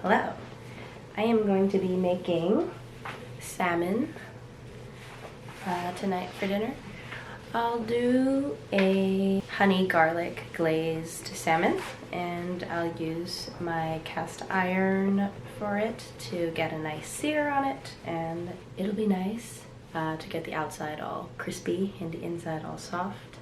Hello. I am going to be making salmon tonight for dinner. I'll do a honey garlic glazed salmon, and I'll use my cast iron for it to get a nice sear on it, and it'll be nice to get the outside all crispy and the inside all soft.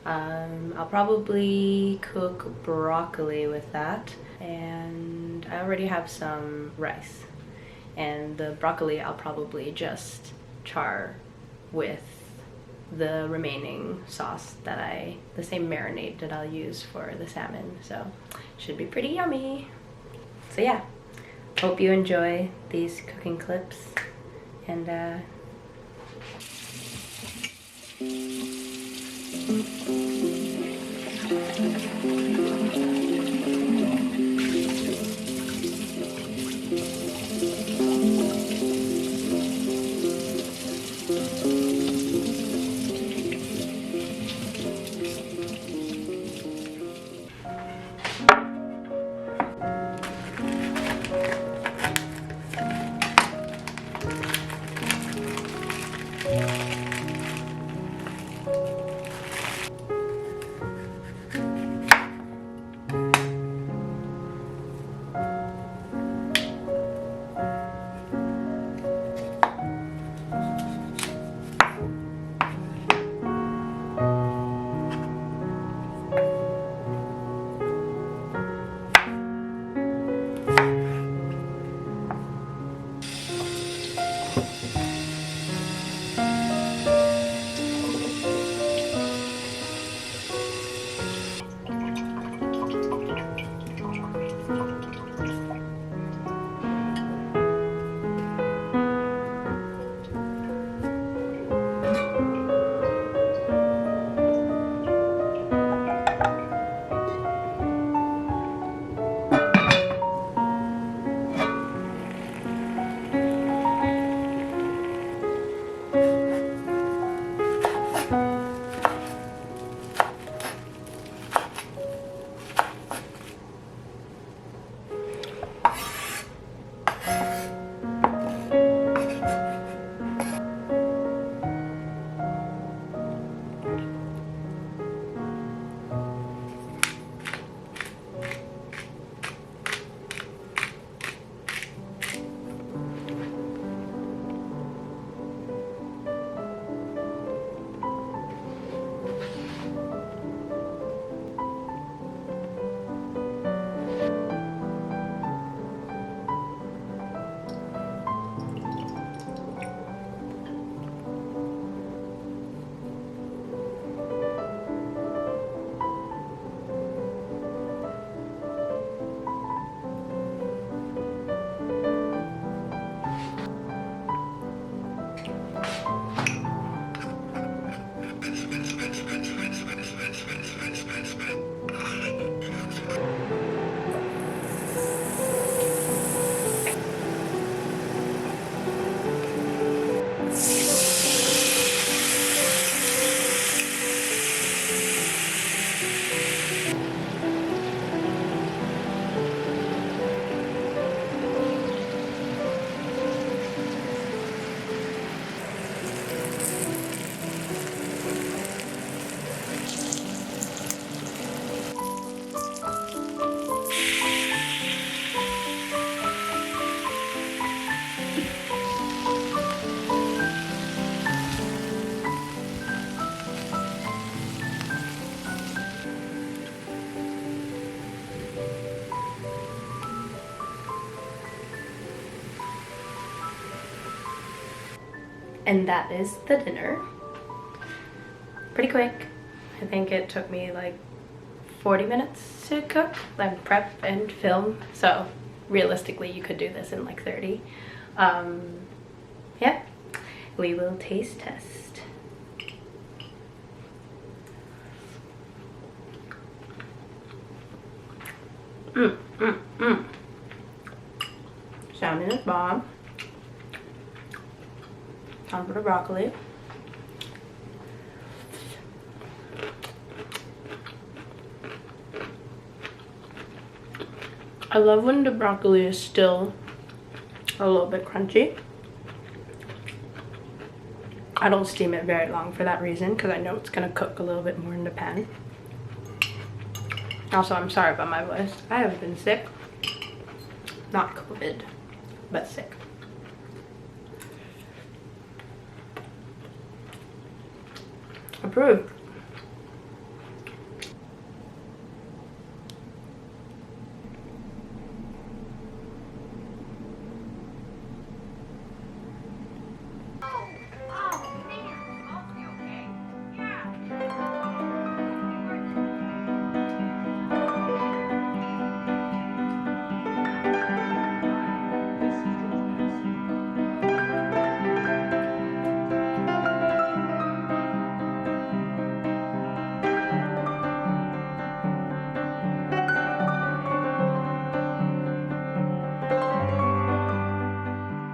I'll probably cook broccoli with that, and I already have some rice, and the broccoli I'll probably just char with the remaining sauce that the same marinade that I'll use for the salmon, so should be pretty yummy. So yeah, hope you enjoy these cooking clips, and and that is the dinner. Pretty quick. I think it took me like 40 minutes to cook and prep and film, so realistically you could do this in like 30. Yeah, we will taste test. Salmon is bomb. Time for the broccoli. I love when the broccoli is still a little bit crunchy. I don't steam it very long for that reason, because I know it's gonna cook a little bit more in the pan. Also, I'm sorry about my voice. I have been sick. Not COVID, but sick. Approved.